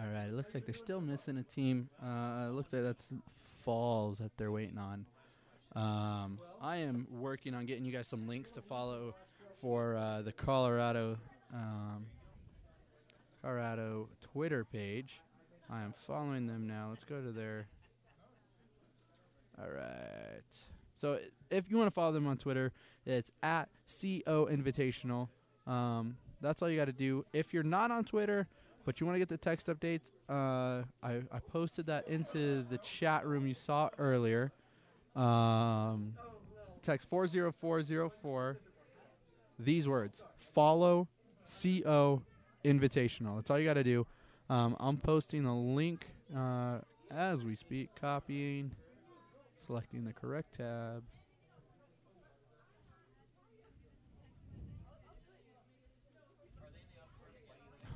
All right, it looks like they're still missing a team. It looks like that's Falls that they're waiting on. I am working on getting you guys some links to follow for the Colorado Twitter page. I am following them now. Let's go to their... All right. So if you want to follow them on Twitter, it's at CO Invitational. That's all you got to do. If you're not on Twitter, but you want to get the text updates, I posted that into the chat room you saw earlier. Text 40404. These words: follow CO Invitational. That's all you got to do. I'm posting a link as we speak. Copying, selecting the correct tab.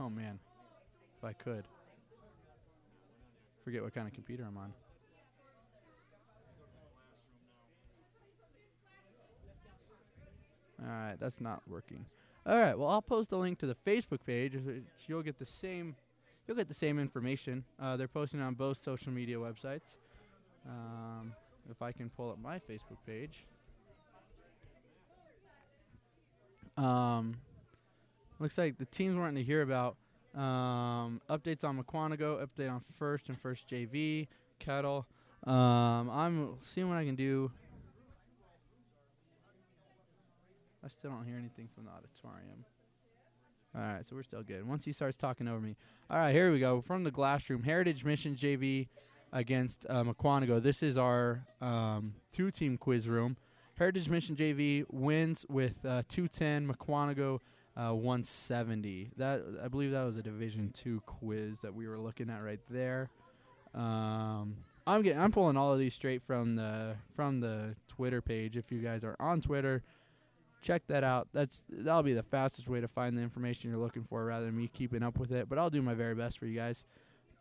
Oh man, if I could. Forget what kind of computer I'm on. All right, that's not working. All right, well, I'll post a link to the Facebook page. You'll get the same information. They're posting on both social media websites. If I can pull up my Facebook page. Looks like the teams wanting to hear about updates on Mukwonago, update on First and First JV, Kettle. I'm seeing what I can do. I still don't hear anything from the auditorium. All right, so we're still good. Once he starts talking over me. All right, here we go. From the Glassroom, Heritage Mission JV against Mukwonago. This is our two-team quiz room. Heritage Mission JV wins with 210. Mukwonago 170. I believe that was a Division II quiz that we were looking at right there. I'm pulling all of these straight from the Twitter page. If you guys are on Twitter, check that out. That'll be the fastest way to find the information you're looking for rather than me keeping up with it. But I'll do my very best for you guys.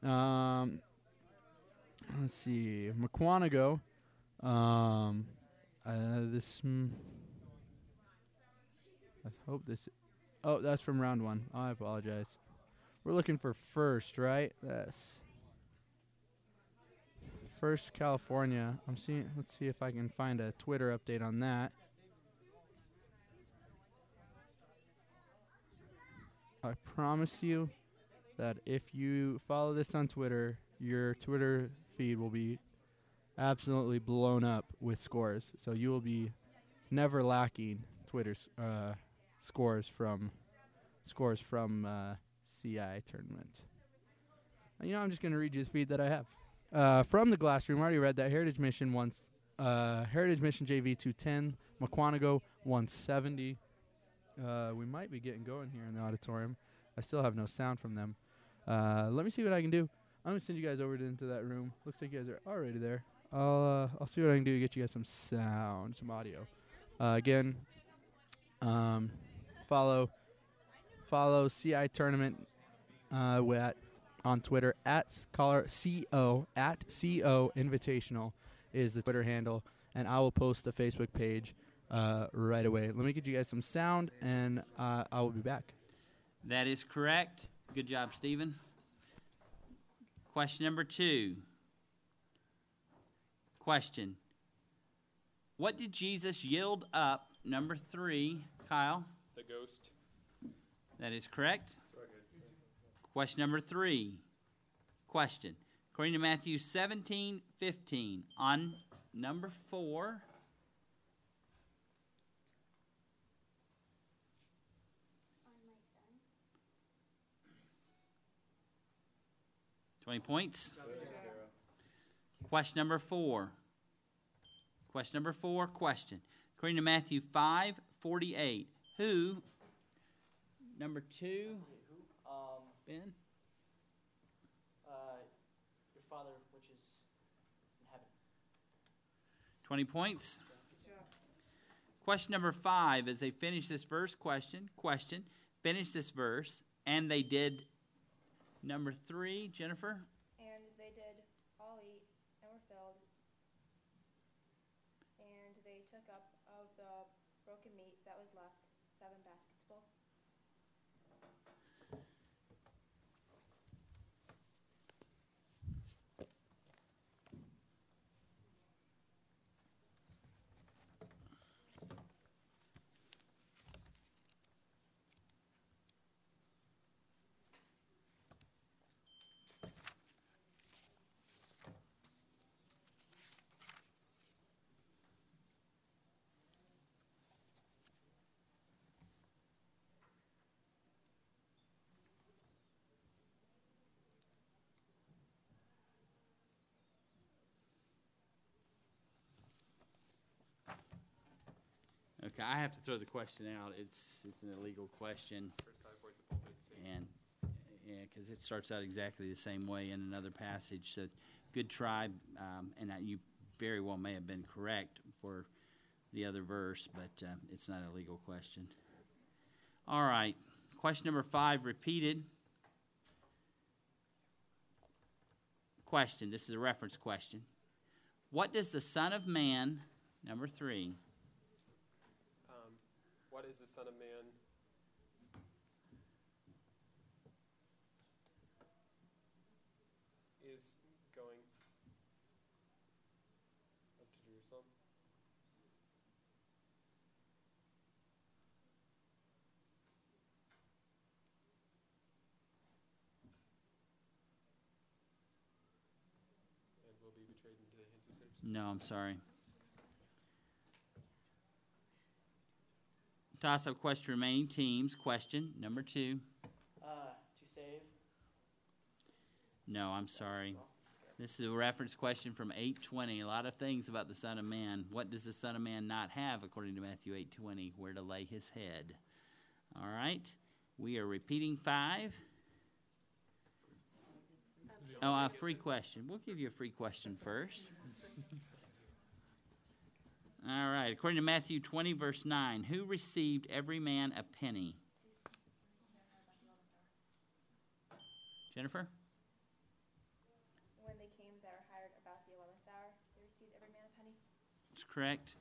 Let's see. Mukwonago. I hope this... Oh, that's from round one. I apologize. We're looking for First, right? Yes. First, California. Let's see if I can find a Twitter update on that. I promise you that if you follow this on Twitter, your Twitter feed will be absolutely blown up with scores. So you will be never lacking Twitter's scores from CI tournament. And, I'm just going to read you the feed that I have. From the Glassroom, I already read that. Heritage Mission JV 210, Mukwonago 170. We might be getting going here in the auditorium. I still have no sound from them. Let me see what I can do. I'm gonna send you guys over into that room. Looks like you guys are already there. I'll see what I can do to get you guys some sound, some audio. Again, follow CI Tournament on Twitter at CO Invitational is the Twitter handle, and I will post the Facebook page right away. Let me get you guys some sound, and I will be back. That is correct. Good job, Stephen. Question number 2. Question. What did Jesus yield up? Number 3, Kyle. The ghost. That is correct. Question number 3. Question. According to Matthew 17:15, on number 4, 20 points. Question number 4. Question. According to Matthew 5:48, who? Number 2. Ben? Your Father, which is in heaven. 20 points. Question number 5, as they finish this verse, finish this verse, and they did. Number 3, Jennifer. And they did all eat and were filled, and they took up of the broken meat that was left 7 baskets full. Okay, I have to throw the question out. It's an illegal question. And, yeah, because it starts out exactly the same way in another passage. So, good try, and you very well may have been correct for the other verse, but it's not a legal question. All right, question number 5, repeated. Question, this is a reference question. What does the Son of Man, number 3, what is the Son of Man? Is going up to Jerusalem. And will be betrayed into the hands of sinners. No, I'm sorry. Toss-up question, remaining teams. Question number 2. To save. No, I'm sorry. This is a reference question from 8:20. A lot of things about the Son of Man. What does the Son of Man not have, according to Matthew 8:20? Where to lay his head. All right. We are repeating 5. Oh, a free question. We'll give you a free question first. All right. According to Matthew 20, verse 9, who received every man a penny? Jennifer? When they came that are hired about the 11th hour, they received every man a penny. That's correct.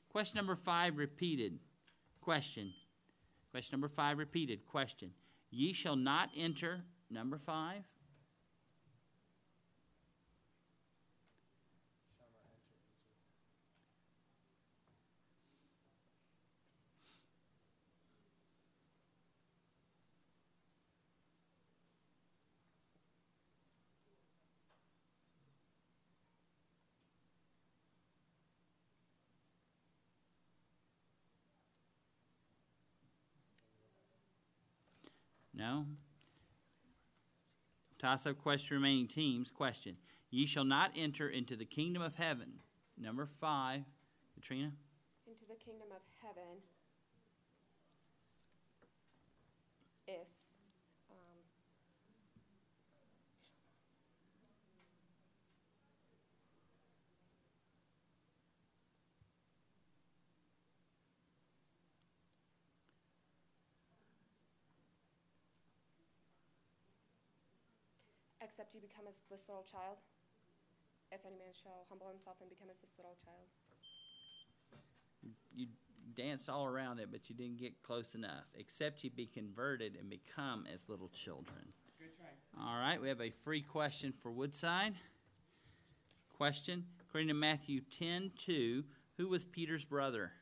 Question number 5 repeated. Question. Question number 5 repeated. Question. Ye shall not enter, number 5. No? Toss-up question, remaining teams. Question. Ye shall not enter into the kingdom of heaven. Number 5. Katrina? Into the kingdom of heaven if except you become as this little child. If any man shall humble himself and become as this little child. You danced all around it, but you didn't get close enough. Except you be converted and become as little children. Good try. All right, we have a free question for Woodside. Question. According to Matthew 10:2, who was Peter's brother?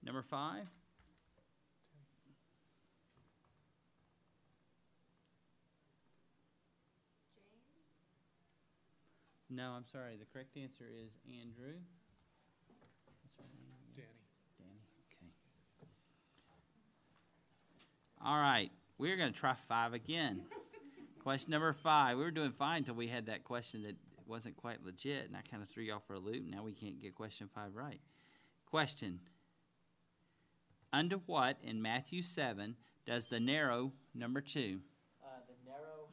Number 5. No, I'm sorry. The correct answer is Andrew. What's her name again? Danny. Okay. All right. We're going to try 5 again. Question number 5. We were doing fine until we had that question that wasn't quite legit, and I kind of threw you off for a loop. Now we can't get question 5 right. Question. Unto what in Matthew 7 does the narrow, number 2, The narrow.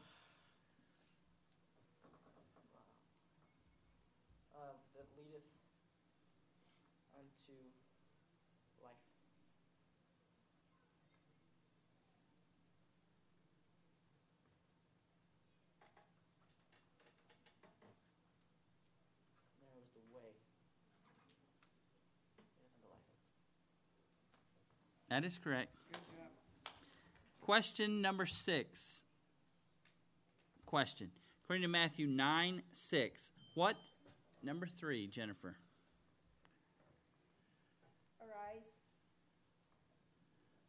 That leadeth unto life. Narrow is the way. Leadeth unto life. that is correct. Good job. Question number 6. Question. According to Matthew 9:6, what, number 3, Jennifer? Arise,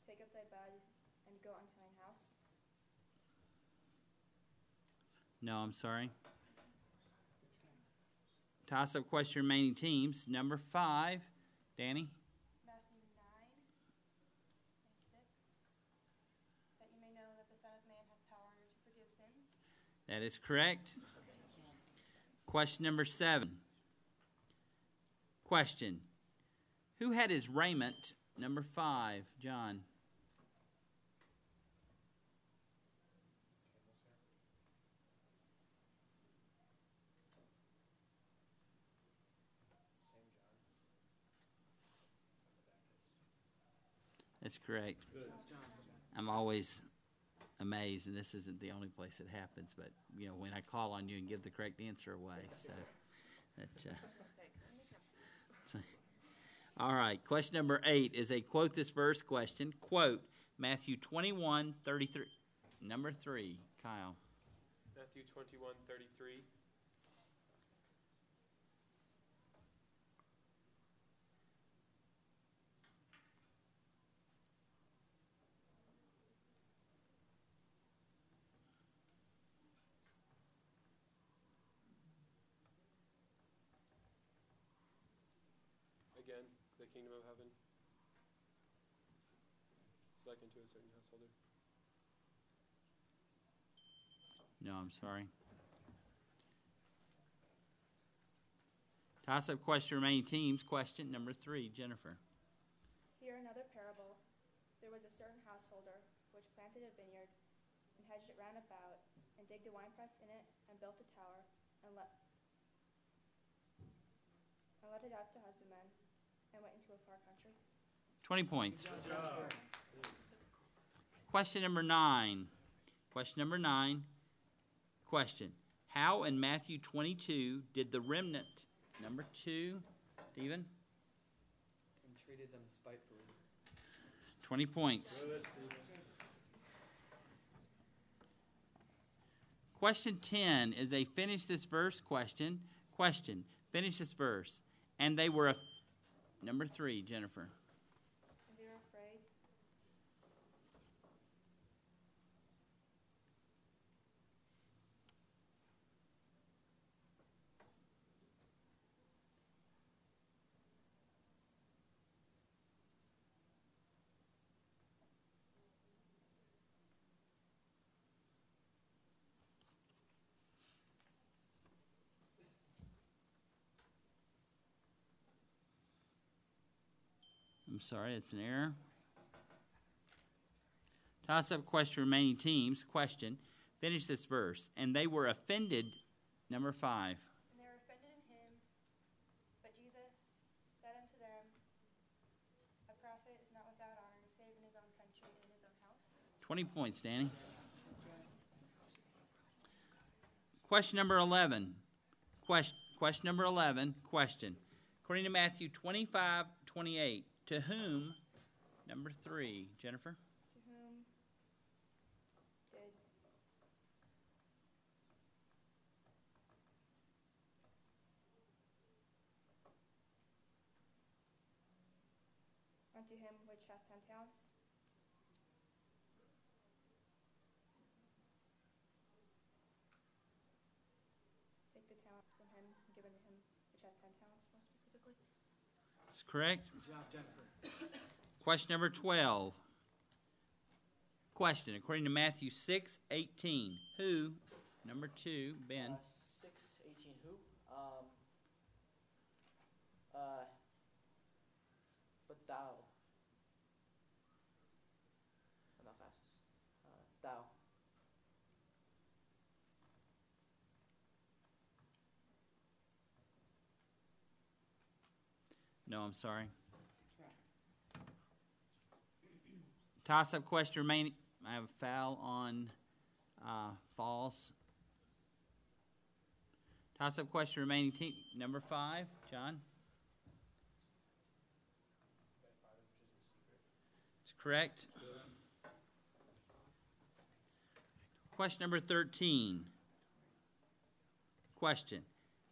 take up thy bed, and go unto thine house. No, I'm sorry. Toss-up question, remaining teams. Number 5, Danny? Matthew 9:6. That you may know that the Son of Man hath power to forgive sins. That is correct. Question number 7. Question. Who had his raiment, number 5, John? That's correct. I'm always amazed, and this isn't the only place it happens, but, you know, when I call on you and give the correct answer away, so that, so- all right, question number 8 is a quote this verse question. Quote, Matthew 21:33. Number 3, Kyle. Matthew 21:33. Again, the kingdom of heaven is like unto a certain householder. No, I'm sorry. Toss-up question remaining teams. Question number 3, Jennifer. Hear another parable. There was a certain householder which planted a vineyard and hedged it round about, and digged a winepress in it, and built a tower, and let it out to husbandmen, and went into a far country. 20 points. Question number 9. Question number 9. Question. How in Matthew 22 did the remnant, number 2, Stephen? And treated them spitefully. 20 points. Question 10 is a finish this verse question. Question. Finish this verse. And they were, number 3, Jennifer. And they were afraid. I'm sorry, it's an error. Toss-up question remaining teams. Question. Finish this verse. And they were offended, number 5. And they were offended in him. But Jesus said unto them, a prophet is not without honor, save in his own country and in his own house. 20 points, Danny. Question number 11. Question number 11. Question. According to Matthew 25:28, to whom, number 3, Jennifer? To whom did unto him which hath 10 talents? Take the talent from him and give it to him which hath 10 talents, more specifically. That's correct. Good job, Jennifer. Question number 12. Question. According to Matthew 6:18, who, number 2, Ben? 6:18. Who? But thou. I'm not fastest. Thou. No, I'm sorry. Toss-up question remaining. I have a foul on false. Toss-up question remaining team. Number 5, John. It's correct. Question number 13. Question.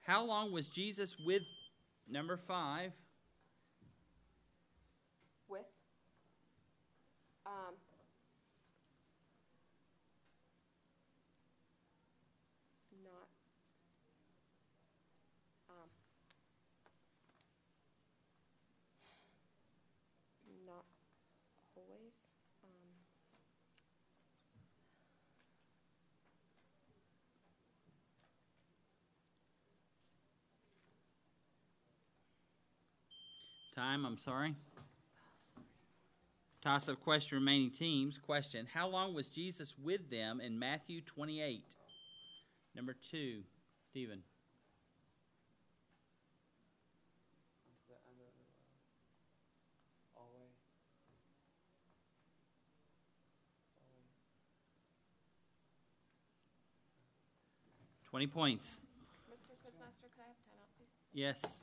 How long was Jesus with, number 5? With. Not. Not always. Time, I'm sorry. Toss-up question, remaining teams. Question, how long was Jesus with them in Matthew 28? Number 2, Stephen. Until the end of the all the way. 20 points. Mr. Quizmaster, could I have time out, please? Yes.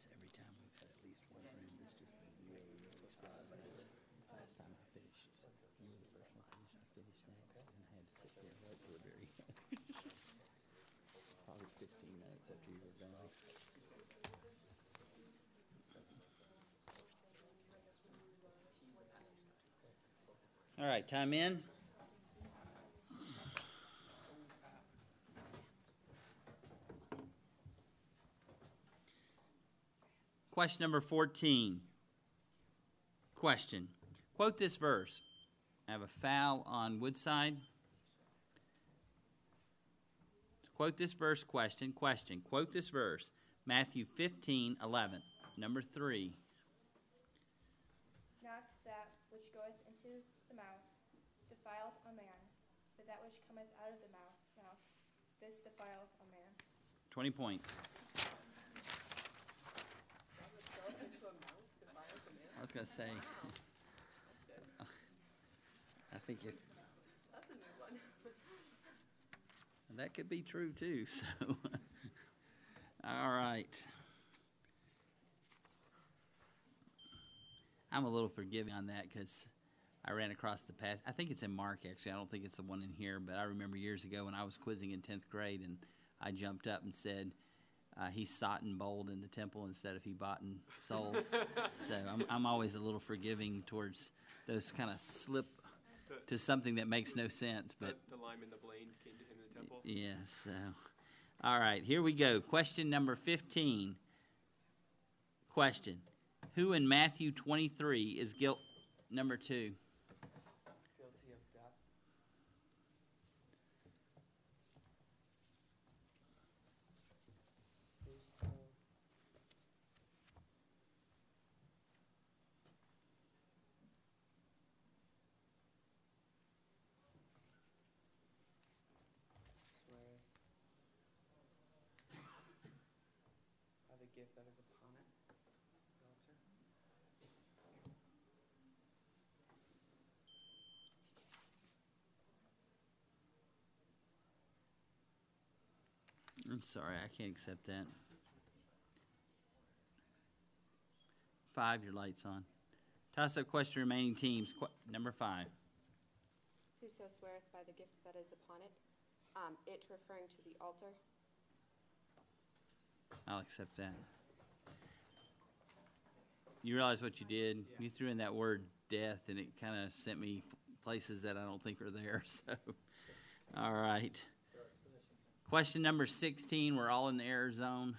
Every time we've had at least one friend that's just been really, really slow. Because last time I finished, you were the first one to finish. I finished next, and I had to sit there and wait for the very probably 15 minutes after you were gone. All right, time in. Question number 14. Question. Quote this verse. I have a foul on Woodside. Quote this verse. Question. Question. Quote this verse. Matthew 15:11. Number 3. Not that which goeth into the mouth defileth a man, but that which cometh out of the mouth, this defileth a man. 20 points. I was going to say, I think if That's a new one. that could be true too. So, all right. I'm a little forgiving on that because I ran across the past. I think it's in Mark, actually. I don't think it's the one in here, but I remember years ago when I was quizzing in 10th grade and I jumped up and said, he sought and bowled in the temple instead of he bought and sold. So I'm always a little forgiving towards those kind of slip to something that makes no sense. But the lime and the blade came to him in the temple. yeah, so. All right, here we go. Question number 15. Question. Who in Matthew 23 is guilt? Number 2. Guilty of death. Whoso sweareth by the gift that is upon it, the altar. I'm sorry, I can't accept that. 5, your light's on. Toss-up question, remaining teams. Number 5. Whoso sweareth by the gift that is upon it, it referring to the altar. I'll accept that. You realize what you did? Yeah. You threw in that word death, and it kind of sent me places that I don't think are there. So, all right. Question number 16. We're all in the error zone.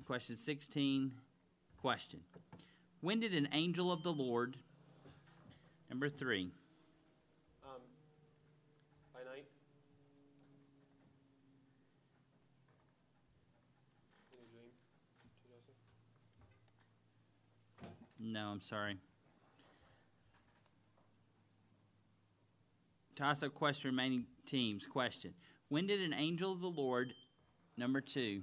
Question 16. Question. When did an angel of the Lord, number 3, By night. In a dream. 2000. no, I'm sorry. Toss-up question, remaining teams. Question. When did an angel of the Lord, number 2, In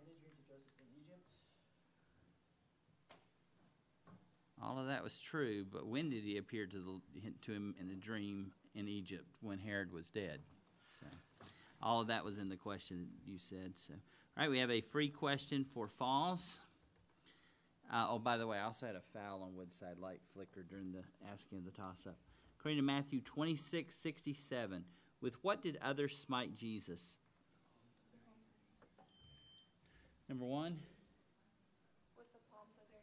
a dream to Joseph in Egypt. all of that was true, but when did he appear to him in a dream in Egypt when Herod was dead? So, all of that was in the question you said. So, all right, we have a free question for Falls. By the way, I also had a foul on Woodside. Light flickered during the asking of the toss-up. According to Matthew 26:67, With what did others smite Jesus? Number 1. With the palms of their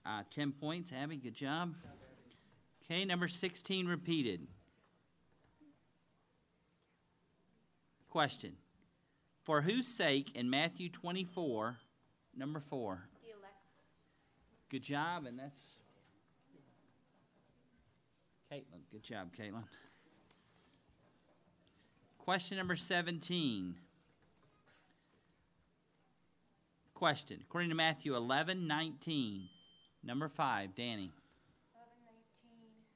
hands. 10 points. Abby, good job. Okay, number 16 repeated. Question. For whose sake in Matthew 24, number 4? The elect. Good job, and that's Caitlin. Good job, Caitlin. Question number 17. Question. According to Matthew 11:19, number 5, Danny. 11:19.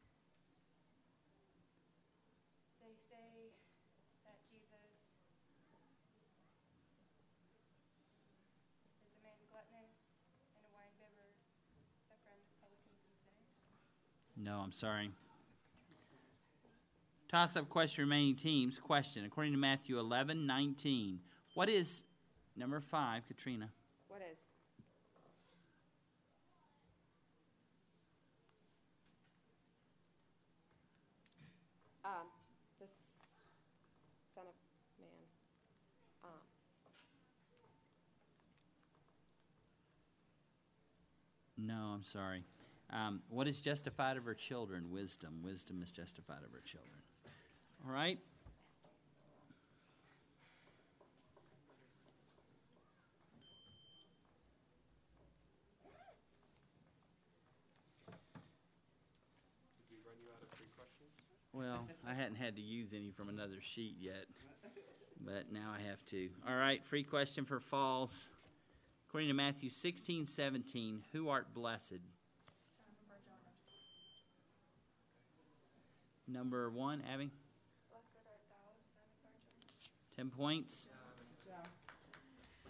They say that Jesus is a man gluttonous and a wine bibber, a friend of publicans and sinners. No, I'm sorry. Toss-up question, remaining teams. Question. According to Matthew 11:19, what is number 5, Katrina? What is? The Son of Man. No, I'm sorry. What is justified of her children? Wisdom. Wisdom is justified of her children. All right. Did we run you out of free questions? Well, I hadn't had to use any from another sheet yet, but now I have to. All right, free question for Falls. According to Matthew 16:17, who art blessed? Number 1, Abby. Blessed art thou, son of Barjona. 10 points.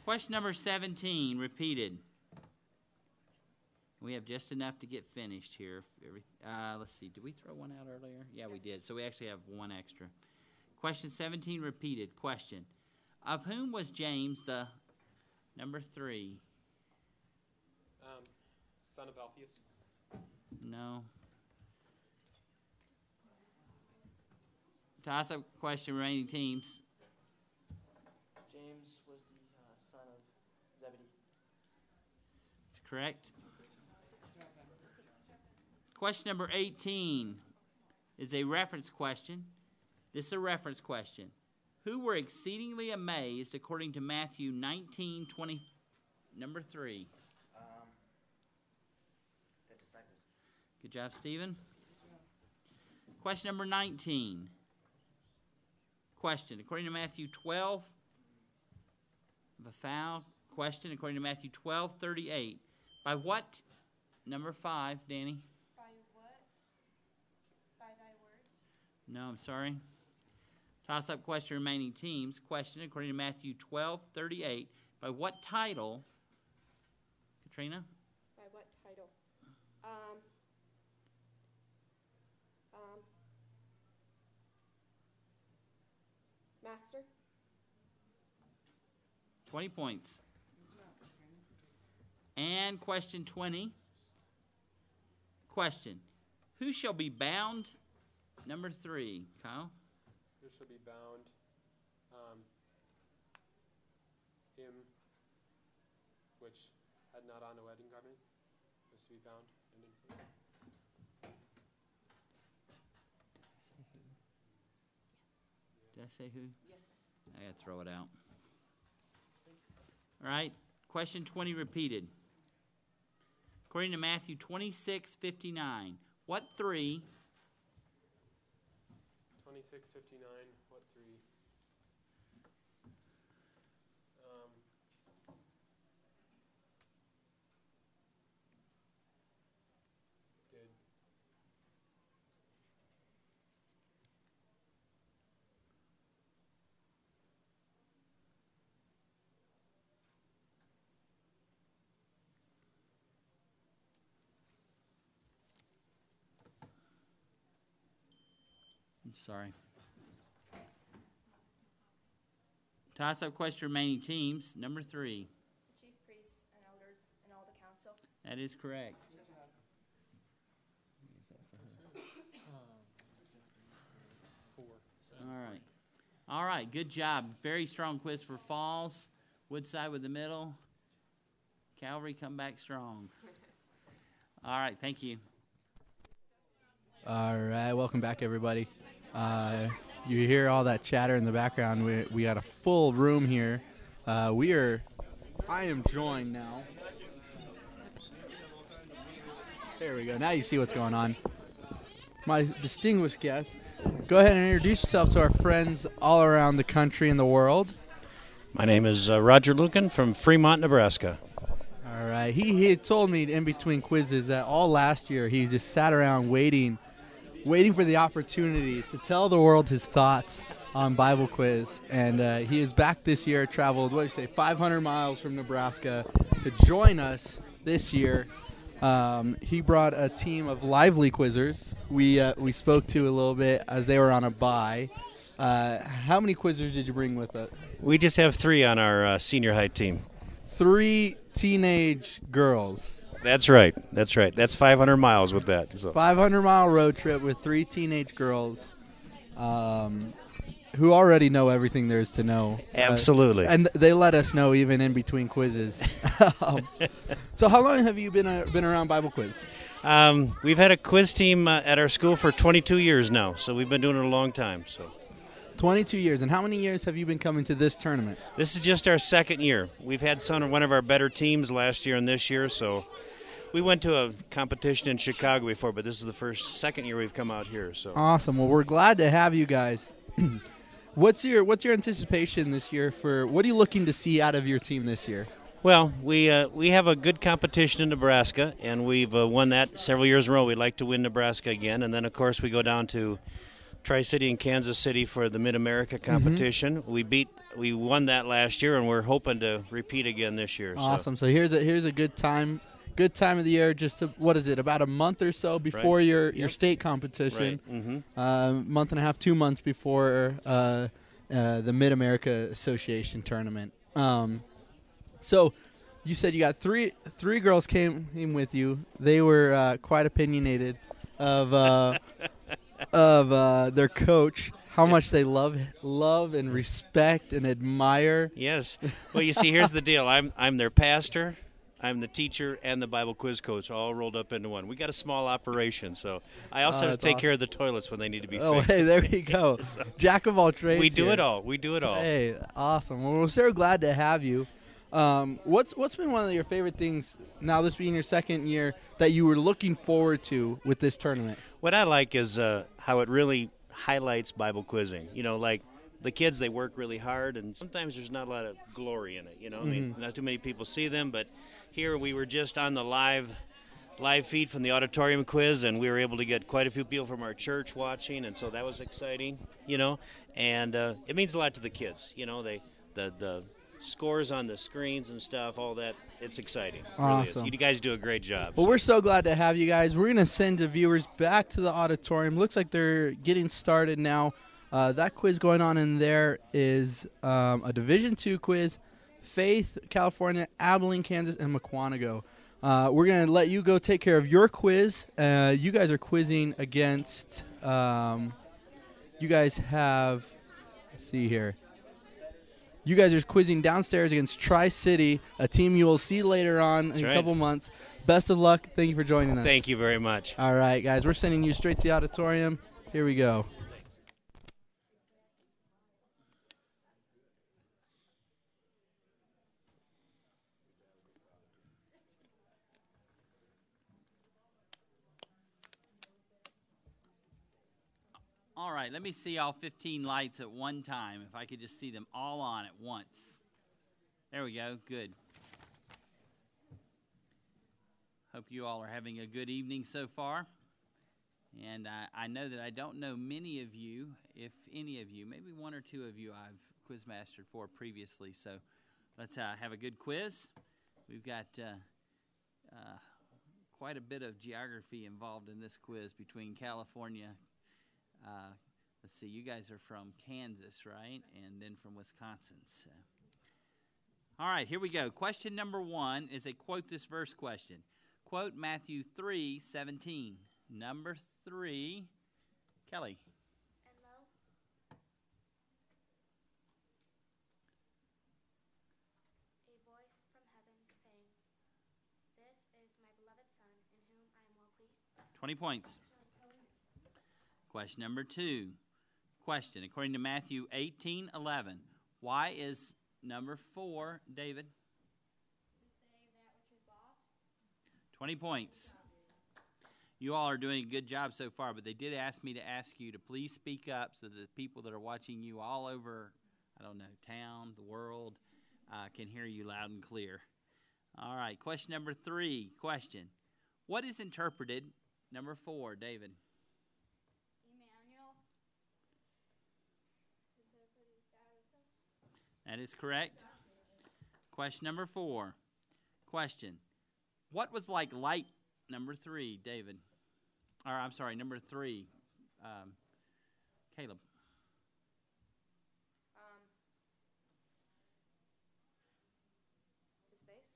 Question number 17, repeated. We have just enough to get finished here. Let's see, did we throw one out earlier? Yeah, we did. So we actually have one extra. Question 17, repeated. Question. Of whom was James the number 3? Son of Alphaeus. No. Toss-up question, remaining teams. James was the son of Zebedee. That's correct. Question number 18 is a reference question. This is a reference question. Who were exceedingly amazed according to Matthew 19:20, number 3? The disciples. Good job, Stephen. Question number 19. Question. According to Matthew 12, the foul question, according to Matthew 12:38, by what, number 5, Danny? By what? By thy words? No, I'm sorry. Toss-up question, remaining teams. Question, according to Matthew 12:38, by what title, Katrina? By what title? Master? 20 points. And question 20. Question. Who shall be bound? Number 3. Kyle? Who shall be bound? Him which had not on a wedding garment was to be bound and in front. Did I say who? Yes. I gotta throw it out. All right. Question 20 repeated. According to Matthew 26:59, what 3? 26:59. What 3? Did I'm sorry. Toss-up question, remaining teams. Number 3. The chief priests and elders and all the council. That is correct. four? All right, good job. Very strong quiz for Falls. Woodside with the middle. Calvary come back strong. All right, thank you. All right, welcome back, everybody. You hear all that chatter in the background. We got a full room here. I am joined now. There we go. Now you see what's going on. My distinguished guest, go ahead and introduce yourself to our friends all around the country and the world. My name is Roger Lucan from Fremont, Nebraska. All right. He had told me in between quizzes that all last year he just sat around waiting for the opportunity to tell the world his thoughts on Bible quiz. And he is back this year, traveled, 500 miles from Nebraska to join us this year. He brought a team of lively quizzers we spoke to a little bit as they were on a bye. How many quizzers did you bring with it? We just have 3 on our senior high team. 3 teenage girls. That's right. That's 500 miles with that. So. 500-mile road trip with 3 teenage girls who already know everything there is to know. Absolutely. And they let us know even in between quizzes. So how long have you been around Bible quiz? We've had a quiz team at our school for 22 years now, so we've been doing it a long time. So. 22 years. And how many years have you been coming to this tournament? This is just our 2nd year. We've had one of our better teams last year and this year, so we went to a competition in Chicago before, but this is the 2nd year we've come out here. So awesome. Well, we're glad to have you guys. What's your anticipation this year for what are you looking to see out of your team this year? Well, we have a good competition in Nebraska, and we've won that several years in a row. We'd like to win Nebraska again, and then, of course, we go down to Tri-City and Kansas City for the Mid-America competition. Mm-hmm. We won that last year, and we're hoping to repeat again this year. Awesome. So here's a good time of the year. Just about a month or so before your state competition. Right. Mm-hmm. Month and a half, 2 months before the Mid-America Association tournament. So you said you got three girls came with you. They were quite opinionated of their coach, how much they love and respect and admire. Yes. Well, you see, here's the deal. I'm their pastor, I'm the teacher, and the Bible quiz coach, all rolled up into one. We got a small operation, so I also have to take care of the toilets when they need to be fixed. Oh, hey, there we go. So, Jack of all trades. We do it all. Hey, awesome. Well, we're so glad to have you. What's been one of your favorite things, now this being your 2nd year, that you were looking forward to with this tournament? What I like is how it really highlights Bible quizzing. You know, like the kids, they work really hard, and sometimes there's not a lot of glory in it. You know, I mean, not too many people see them, but here we were just on the live feed from the auditorium quiz, and we were able to get quite a few people from our church watching, and so that was exciting. You know, and it means a lot to the kids. You know, the scores on the screens and stuff, all that, it's exciting. Awesome. Really is. You guys do a great job. Well, we're so glad to have you guys. We're going to send the viewers back to the auditorium. Looks like they're getting started now. That quiz going on in there is a Division II quiz, Faith, California, Abilene, Kansas, and Mukwonago. We're going to let you go take care of your quiz. You guys are quizzing against, you guys have, let's see here. You guys are quizzing downstairs against Tri-City, a team you will see later on in a couple months. Best of luck. Thank you for joining us. Thank you very much. All right, guys. We're sending you straight to the auditorium. Here we go. All right, let me see all 15 lights at one time, if I could just see them all on at once. There we go, good. Hope you all are having a good evening so far. And I know that I don't know many of you, if any of you, maybe 1 or 2 of you I've quizmastered for previously. So let's have a good quiz. We've got quite a bit of geography involved in this quiz between California. Let's see, you guys are from Kansas, right? And then from Wisconsin. So. All right, here we go. Question number 1 is a quote this verse question. Quote Matthew 3:17. Number 3, Kelly. And lo, 20 points. Question number 2. Question, according to Matthew 18:11, why is number 4, David? To save that which is lost. 20 points. You all are doing a good job so far, but they did ask me to ask you to please speak up so that the people that are watching you all over, I don't know, town, the world, can hear you loud and clear. All right, question number 3. Question, what is interpreted, number 4, David? Emmanuel. Is interpreted God with us. That is correct. Question number 4. Question, what was like light, number 3, David? Or, I'm sorry, number 3, Caleb. His face?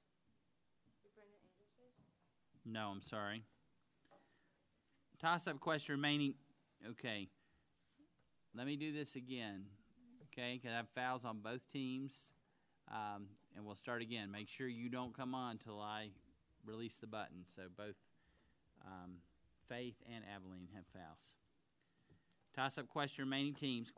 Referring to Angel's face? No, I'm sorry. Toss-up question remaining. Okay. Let me do this again. Okay, because I have fouls on both teams. And we'll start again. Make sure you don't come on until I release the button. So both Faith and Aveline have fouls. Toss-up question remaining teams.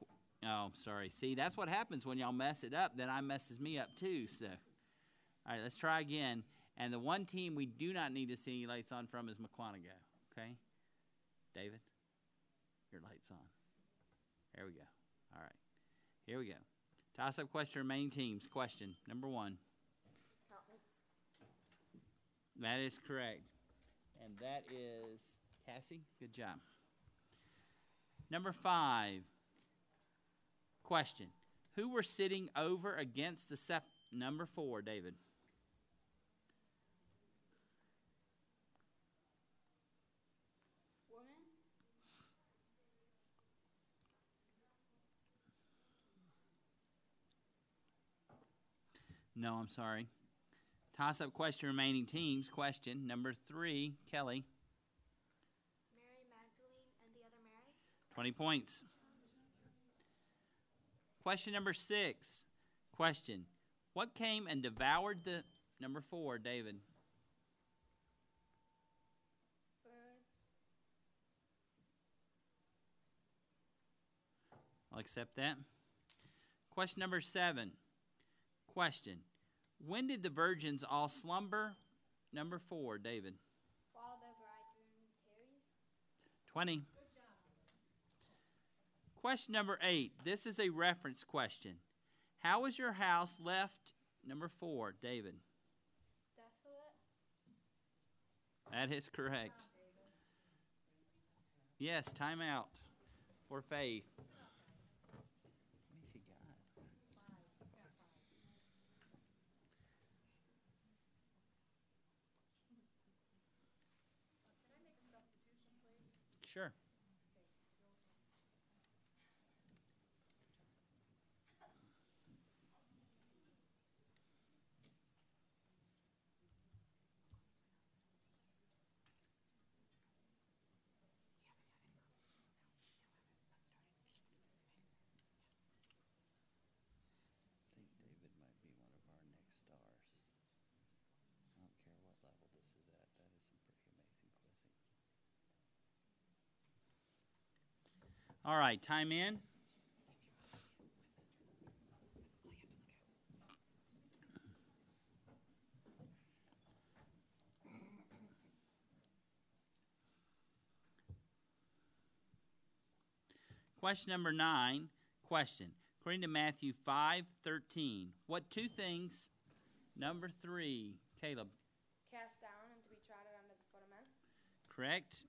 Oh, sorry. See, that's what happens when y'all mess it up. Then I messes me up too. So, all right, let's try again. And the one team we do not need to see any lights on from is McQuanago. Okay? David, your light's on. There we go. All right. Here we go. Toss-up question remaining teams. Question number 1. Countenance. That is correct. And that is Cassie. Good job. Number 5. Question. Who were sitting over against the number 4, David? Woman. No, I'm sorry. Toss-up question remaining teams. Question number 3, Kelly. Mary Magdalene and the other Mary. 20 points. Question number 6. Question. What came and devoured the number 4, David? Birds. I'll accept that. Question number 7. Question. When did the virgins all slumber? Number 4, David. While the bridegroom tarried. 20. Question number 8. This is a reference question. How was your house left? Number 4, David. Desolate. That is correct. Yes, timeout for Faith. Sure. I think David might be one of our next stars. I don't care what level this is at. That is some pretty amazing quizzing. All right, time in. Question number 9. Question. According to Matthew 5:13, what 2 things? Number 3, Caleb. Cast down and to be trodden under the foot of men. Correct.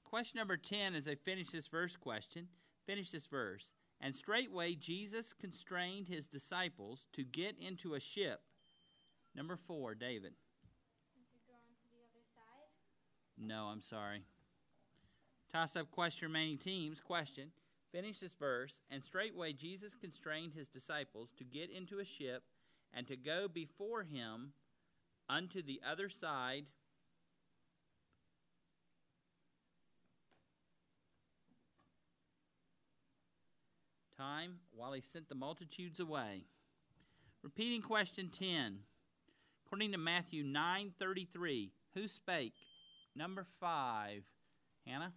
Question number 10 as I finish this verse question. Finish this verse. And straightway Jesus constrained his disciples to get into a ship. Number 4, David. To go on to the other side. No, I'm sorry. Toss-up question remaining teams. Question. Finish this verse. And straightway Jesus constrained his disciples to get into a ship and to go before him unto the other side. Time while he sent the multitudes away. Repeating question 10. According to Matthew 9:33, Who spake? Number 5. Hannah?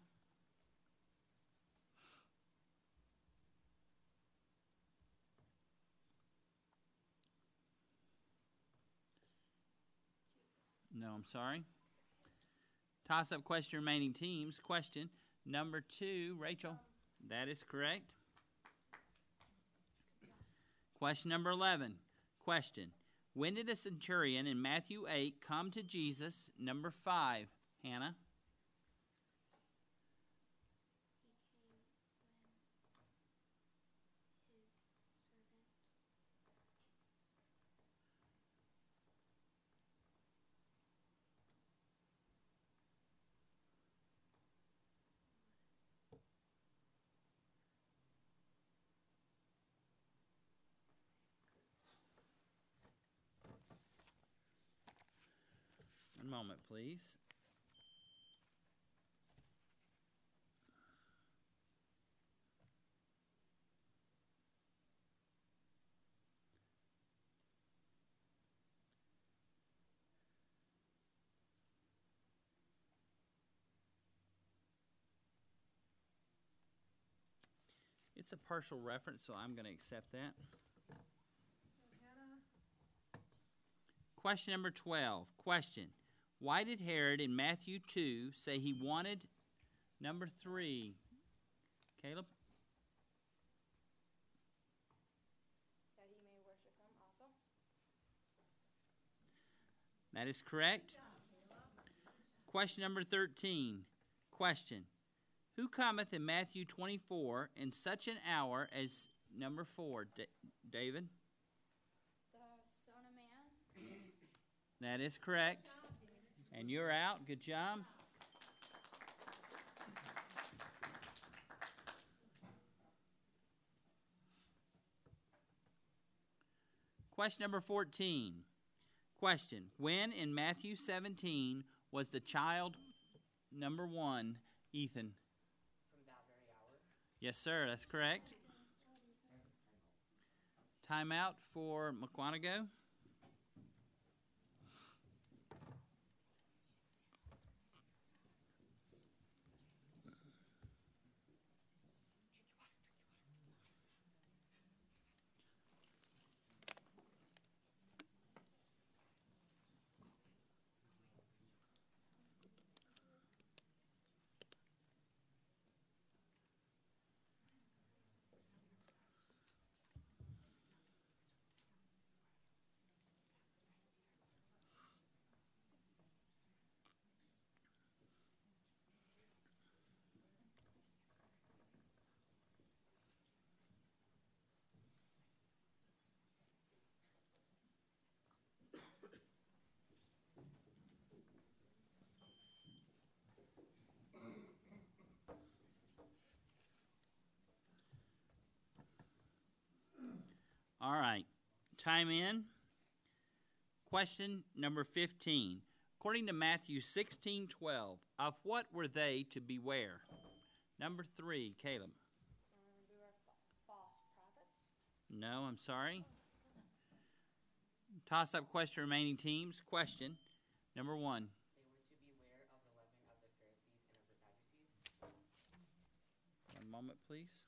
No, I'm sorry. Toss-up question, remaining teams. Question number 2, Rachel. That is correct. Question number 11. Question. When did a centurion in Matthew 8 come to Jesus? Number 5, Hannah. One moment, please. It's a partial reference, so I'm going to accept that. Question number 12. Question. Why did Herod in Matthew 2 say he wanted number 3? Caleb? That he may worship him also. That is correct. Question number 13. Question. Who cometh in Matthew 24 in such an hour as number 4? David? The Son of Man. That is correct. And you're out. Good job. Question number 14. Question. When in Matthew 17 was the child number 1, Ethan? From that very hour. Yes, sir. That's correct. Timeout for McQuanago. All right. Time in. Question number 15. According to Matthew 16:12, of what were they to beware? Number 3, Caleb. Beware false prophets. No, I'm sorry. Toss-up question, remaining teams. Question number 1. They were to beware of the leaven of the Pharisees and of the Sadducees. One moment, please.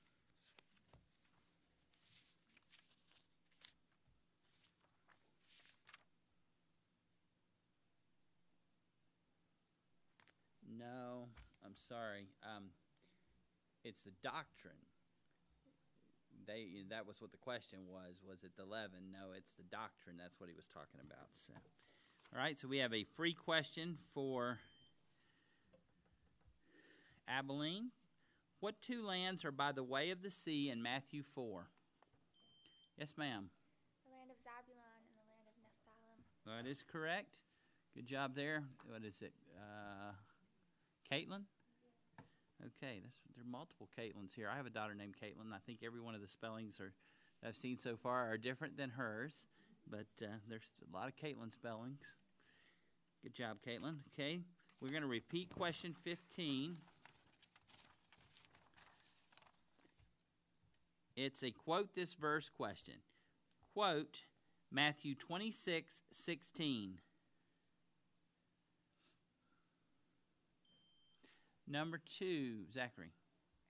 No, I'm sorry. It's the doctrine. That was what the question was. Was it the leaven? No, it's the doctrine. That's what he was talking about. So, all right, so we have a free question for Abilene. What 2 lands are by the way of the sea in Matthew 4? Yes, ma'am. The land of Zabulon and the land of Nephthalim. That is correct. Good job there. What is it? Caitlin? Okay, there are multiple Caitlins here. I have a daughter named Caitlin. I think every one of the spellings that I've seen so far are different than hers, but there's a lot of Caitlin spellings. Good job, Caitlin. Okay, we're going to repeat question 15. It's a quote this verse question. Quote Matthew 26:16. Number 2, Zachary.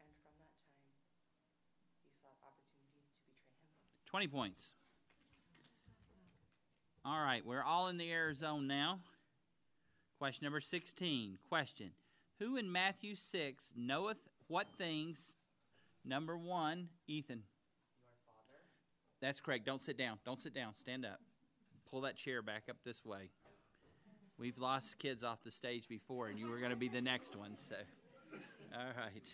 And from that time, he sought opportunity to betray him. 20 points. All right, we're all in the error zone now. Question number 16. Question. Who in Matthew 6 knoweth what things? Number 1, Ethan. Your father. That's correct. Don't sit down. Don't sit down. Stand up. Pull that chair back up this way. We've lost kids off the stage before, and you were going to be the next one. So, all right.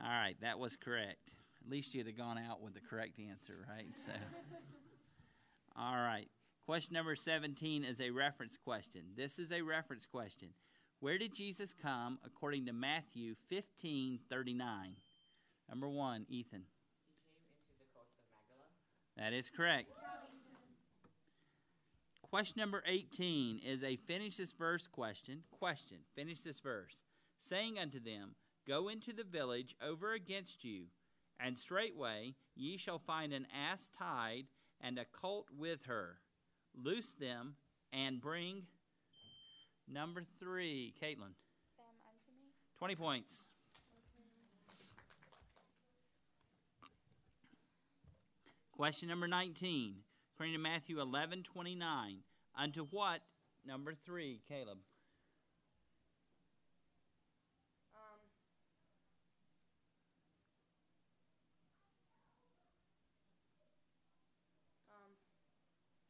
All right, that was correct. At least you'd have gone out with the correct answer, right? So, all right. Question number 17 is a reference question. This is a reference question. Where did Jesus come according to Matthew 15:39? Number 1, Ethan. He came into the coast of Magdala. That is correct. Question number 18 is a finish this verse question. Question, finish this verse. Saying unto them, Go into the village over against you, and straightway ye shall find an ass tied, and a colt with her. Loose them, and bring. Number 3, Caitlin. Them unto me. 20 points. Question number 19. According to Matthew 11:29, unto what? Number 3, Caleb.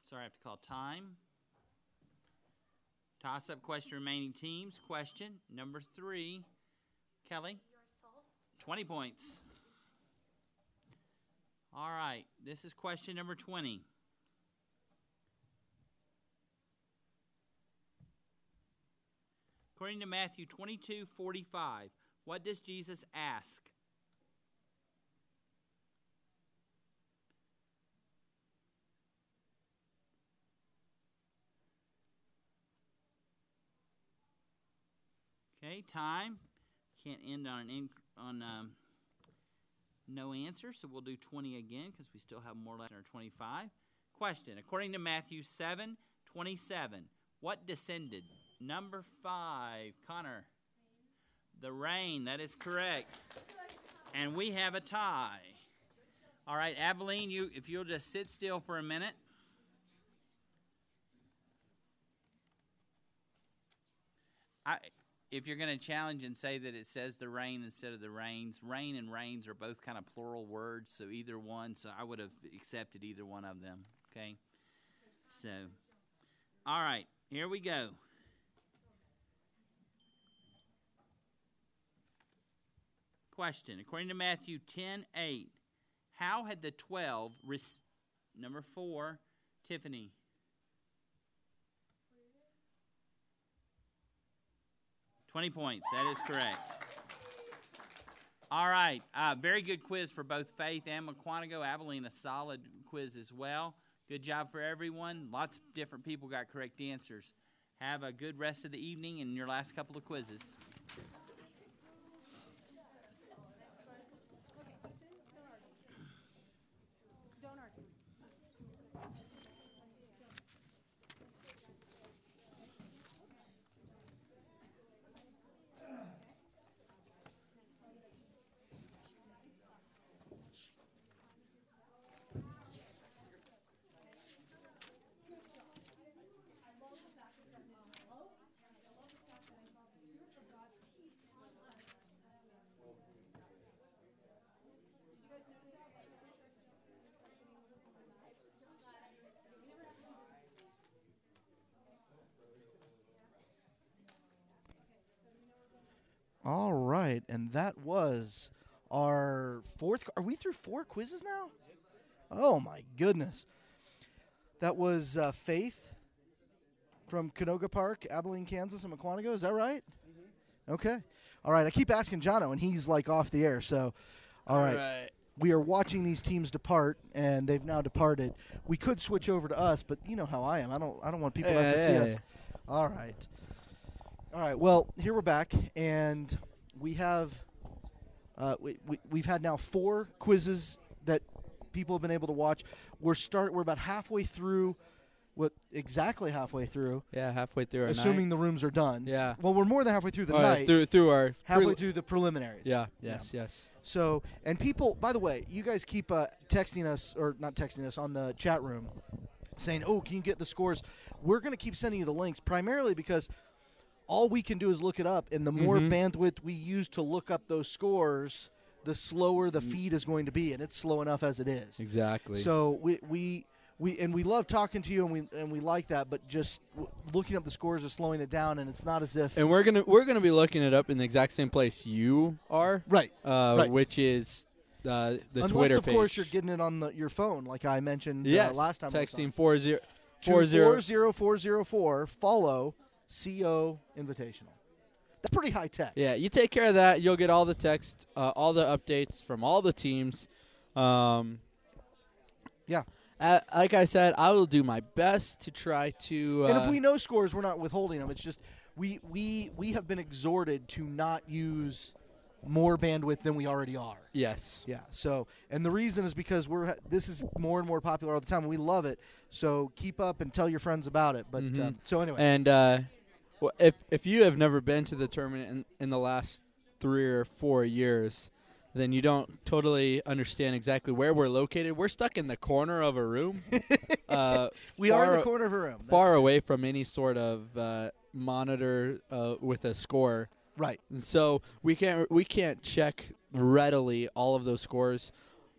Sorry, I have to call time. Toss-up question, remaining teams. Question number 3, Kelly. Your salt. 20 points. All right, this is question number 20. According to Matthew 22:45, what does Jesus ask? Okay, time. Can't end on no answer, so we'll do 20 again because we still have more left in our 25. Question. According to Matthew 7:27, what descended? Number 5, Connor. The rain. That is correct. And we have a tie. All right, Abilene, if you'll just sit still for a minute. If you're going to challenge and say that it says the rain instead of the rains, rain and rains are both kind of plural words, so either one. So I would have accepted either one of them, okay? So, all right, here we go. Question. According to Matthew 10:8, how had the 12, number 4, Tiffany. $20 points. That is correct. All right. Very good quiz for both Faith and McQuantico. Abilene, a solid quiz as well. Good job for everyone. Lots of different people got correct answers. Have a good rest of the evening and your last couple of quizzes. All right, and that was our 4th. Are we through 4 quizzes now? Oh, my goodness. That was Faith from Canoga Park, Abilene, Kansas, and McQuantico. Is that right? Mm-hmm. Okay. All right, I keep asking Jono, and he's, like, off the air. So, all right. We are watching these teams depart, and they've now departed. We could switch over to us, but you know how I am. I don't want people to have to see us. All right. All right, well, here we're back, and we have we've had now 4 quizzes that people have been able to watch. We're about halfway through exactly halfway through, Yeah, halfway through our assuming night. the rooms are done. Yeah. Well, we're more than halfway through the Oh, yeah, night. through our halfway through the preliminaries. Yeah. Yes. So, and people, by the way, you guys keep texting us, or not texting us, on the chat room saying, oh, can you get the scores? We're going to keep sending you the links, primarily because all we can do is look it up, and the more bandwidth we use to look up those scores, the slower the feed is going to be, and it's slow enough as it is. Exactly. So we love talking to you, and we like that, but just looking up the scores is slowing it down, and it's not as if. And we're gonna be looking it up in the exact same place you are, right? Which is the Unless, Twitter of page. course, you're getting it on your phone, like I mentioned last time. Texting 40404. Follow CO Invitational. That's pretty high tech. Yeah, you take care of that. You'll get all the text, all the updates from all the teams. Yeah. Like I said, I will do my best to try to. And if we know scores, we're not withholding them. It's just we have been exhorted to not use more bandwidth than we already are. Yes. Yeah. So, and the reason is because this is more and more popular all the time. And we love it. So keep up and tell your friends about it. But so anyway. And well, if you have never been to the tournament in the last 3 or 4 years, then you don't totally understand exactly where we're located. We're stuck in the corner of a room. We are in the corner of a room. Far away from any sort of monitor with a score. Right. And so we can't check readily all of those scores.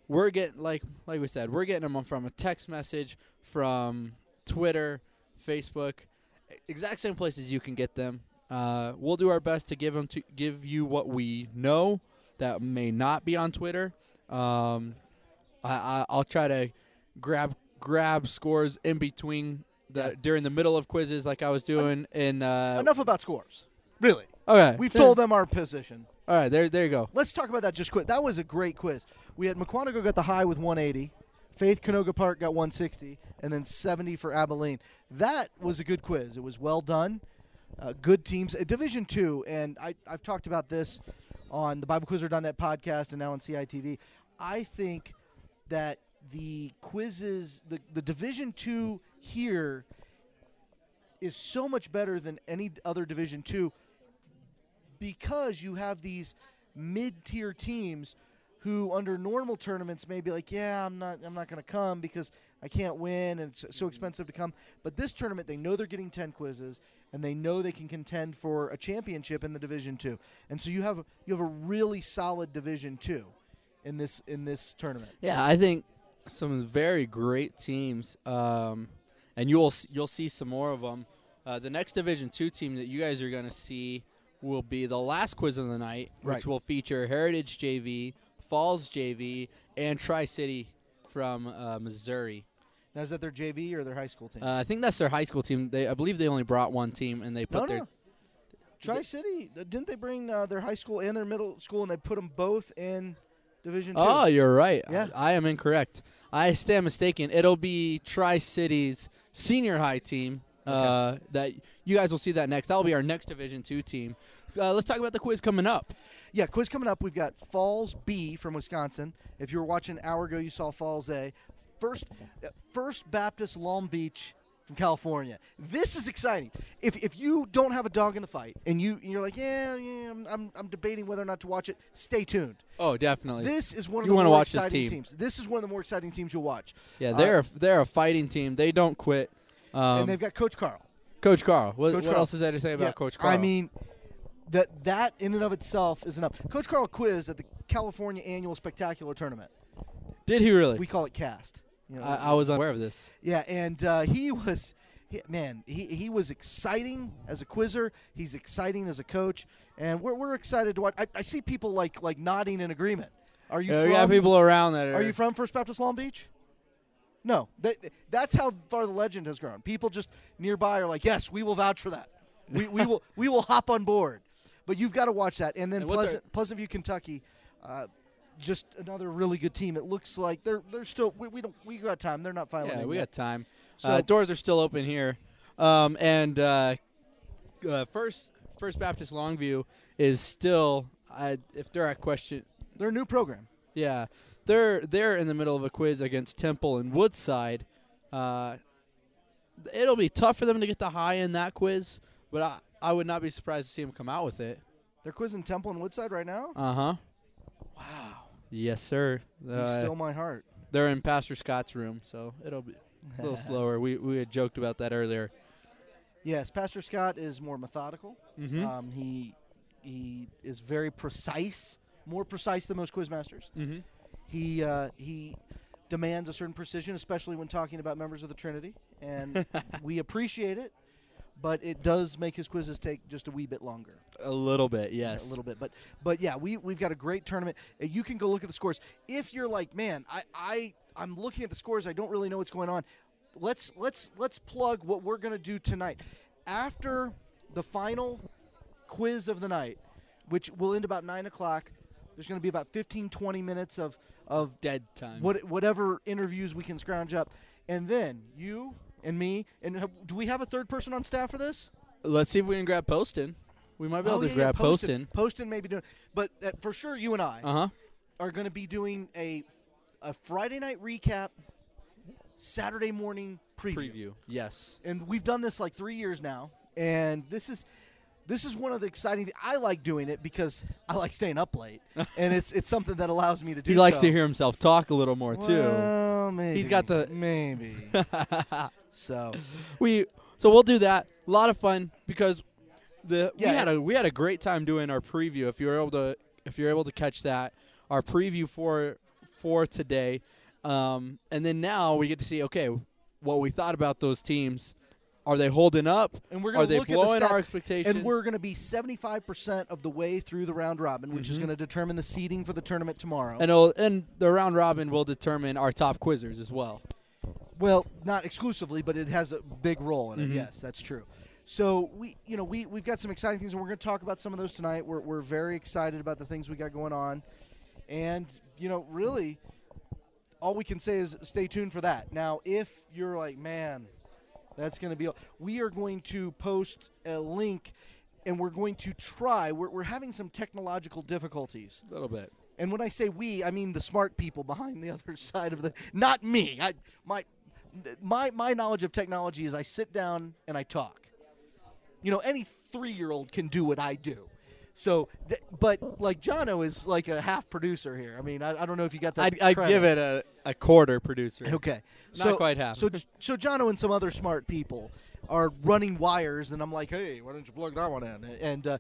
We're getting like we said, we're getting them from a text message, from Twitter, Facebook, exact same places you can get them. We'll do our best to give you what we know that may not be on Twitter. I'll try to grab scores in between during the middle of quizzes, like I was doing in. Enough about scores, really. Okay, we've told them our position. All right, there you go. Let's talk about that just quick. That was a great quiz. We had McQuantico got the high with 180. Faith Canoga Park got 160, and then 70 for Abilene. That was a good quiz. It was well done. Good teams. Division II, and I've talked about this on the BibleQuizzer.net podcast and now on CI TV. I think that the quizzes, the Division II here is so much better than any other Division II because you have these mid-tier teams who under normal tournaments may be like, yeah, I'm not going to come because I can't win and it's so expensive to come. But this tournament, they know they're getting 10 quizzes and they know they can contend for a championship in the Division II. And so you have a really solid Division II in this tournament. Yeah, I think some very great teams, and you'll see some more of them. The next Division II team that you guys are going to see will be the last quiz of the night, which will feature Heritage JV, Falls JV, and Tri-City from Missouri. Now, is that their JV or their high school team? I think that's their high school team. I believe they only brought one team, and they put their Tri-City, didn't they bring their high school and their middle school, and they put them both in Division II? Oh, you're right. Yeah. I am incorrect. I stand mistaken. It'll be Tri-City's senior high team. That you guys will see that next. That'll be our next Division II team. Let's talk about the quiz coming up. Yeah, quiz coming up. We've got Falls B from Wisconsin. If you were watching an hour ago, you saw Falls A. First Baptist Long Beach from California. This is exciting. If you don't have a dog in the fight and you're like, I'm debating whether or not to watch it, stay tuned. Oh, definitely. This is one of you the more watch exciting this team. teams. This is one of the more exciting teams you'll watch. Yeah, they're a fighting team. They don't quit. And they've got Coach Carl. Coach Carl. What Carl. else is there to say about Coach Carl? I mean, that in and of itself is enough. Coach Carl quizzed at the California Annual Spectacular Tournament. Did he really? We call it CAST. You know, I was unaware of this. Yeah, and he was exciting as a quizzer. He's exciting as a coach, and we're excited to watch. I see people like nodding in agreement. Are you? We got people around that. Are you from First Baptist Long Beach? No, that's how far the legend has grown. People just nearby are like, yes, we will vouch for that. We will hop on board. But you've got to watch that. And then Pleasant View, Kentucky, just another really good team. It looks like they're still we got time. They're not filing. Yeah, we yet. got time. So doors are still open here. First Baptist Longview is still if they're at question. They're a new program. Yeah. They're in the middle of a quiz against Temple and Woodside. it'll be tough for them to get the high in that quiz, but I would not be surprised to see them come out with it. They're quizzing Temple and Woodside right now? Uh-huh. Wow. Yes, sir. You still my heart. They're in Pastor Scott's room, so it'll be a little slower. We had joked about that earlier. Yes, Pastor Scott is more methodical. Mm-hmm. He is very precise, more precise than most quizmasters. Mm-hmm. He demands a certain precision, especially when talking about members of the Trinity, and we appreciate it. But it does make his quizzes take just a wee bit longer. A little bit, yes. Yeah, a little bit. But yeah, we've got a great tournament. You can go look at the scores. If you're like, man, I'm looking at the scores, I don't really know what's going on. Let's plug what we're going to do tonight. After the final quiz of the night, which will end about 9 o'clock, there's going to be about 15, 20 minutes of dead time. Whatever interviews we can scrounge up. And then you and me, and do we have a third person on staff for this? Let's see if we can grab Poston. We might be able to grab Poston. Poston may be doing, but for sure you and I are going to be doing a Friday night recap, Saturday morning preview. Yes. And we've done this like 3 years now, and this is one of the exciting things. I like doing it because I like staying up late, and it's something that allows me to do. He likes to hear himself talk a little more too. Well, maybe he's got the maybe. So we'll do that. A lot of fun because we had a great time doing our preview. If you're able to catch that, our preview for today, and then now we get to see what we thought about those teams. Are they holding up? And we're Are they look blowing at the our expectations? And we're going to be 75% of the way through the round robin, which is going to determine the seeding for the tournament tomorrow. And the round robin will determine our top quizzers as well. Well, not exclusively, but it has a big role in it. Yes, that's true. So we've got some exciting things, and we're going to talk about some of those tonight. We're very excited about the things we got going on, and really, all we can say is stay tuned for that. Now, if you're like, man, that's going to be. We are going to post a link, and we're going to try. We're having some technological difficulties. A little bit. And when I say we, I mean the smart people behind the other side of the. Not me. My knowledge of technology is I sit down and I talk. Any 3-year-old can do what I do. So, but like Jono is like a half producer here. I mean, I don't know if you got that. I'd give it a quarter producer. Okay, not quite half. So Jono and some other smart people are running wires, and I'm like, hey, why don't you plug that one in? And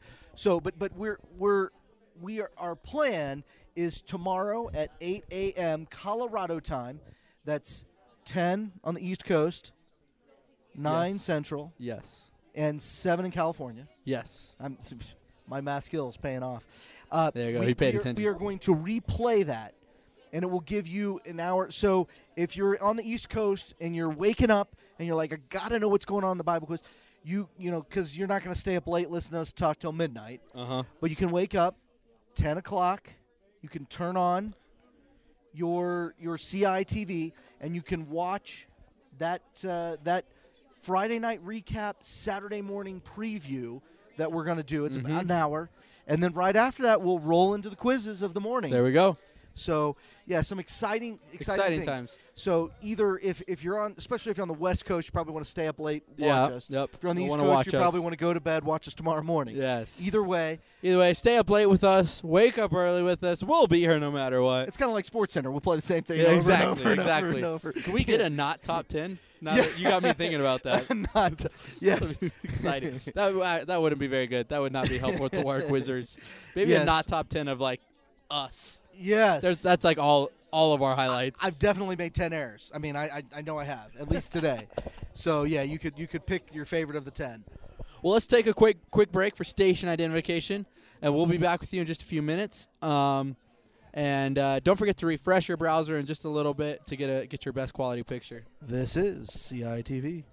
our plan is tomorrow at 8 a.m. Colorado time. That's 10 on the East Coast, 9 Central. Yes. And 7 in California. Yes. My math skills paying off. There you go. He paid attention. We are going to replay that, and it will give you an hour. So if you're on the East Coast and you're waking up and you're like, I got to know what's going on in the Bible quiz, because you're not going to stay up late listening to us talk till midnight. But you can wake up 10 o'clock. You can turn on your CI TV, and you can watch that Friday night recap, Saturday morning preview that we're going to do. It's about an hour. And then right after that, we'll roll into the quizzes of the morning. There we go. So, some exciting things. Times. So either if you're on, especially if you're on the West Coast, you probably want to stay up late, watch us. Yep. If you're on the East Coast, you probably want to go to bed, watch us tomorrow morning. Yes. Either way, stay up late with us, wake up early with us. We'll be here no matter what. It's kind of like SportsCenter. We'll play the same thing over and over. Exactly. And over. Can we get a not top 10? Now that you got me thinking about that. Yes. Exciting. That wouldn't be very good. That would not be helpful to our quizzers. Maybe a not top 10 of like us. Yes. That's like all of our highlights. I've definitely made 10 errors. I mean, I know I have, at least today. So, you could pick your favorite of the 10. Well, let's take a quick break for station identification, and we'll be back with you in just a few minutes. And don't forget to refresh your browser in just a little bit to get your best quality picture. This is CI TV.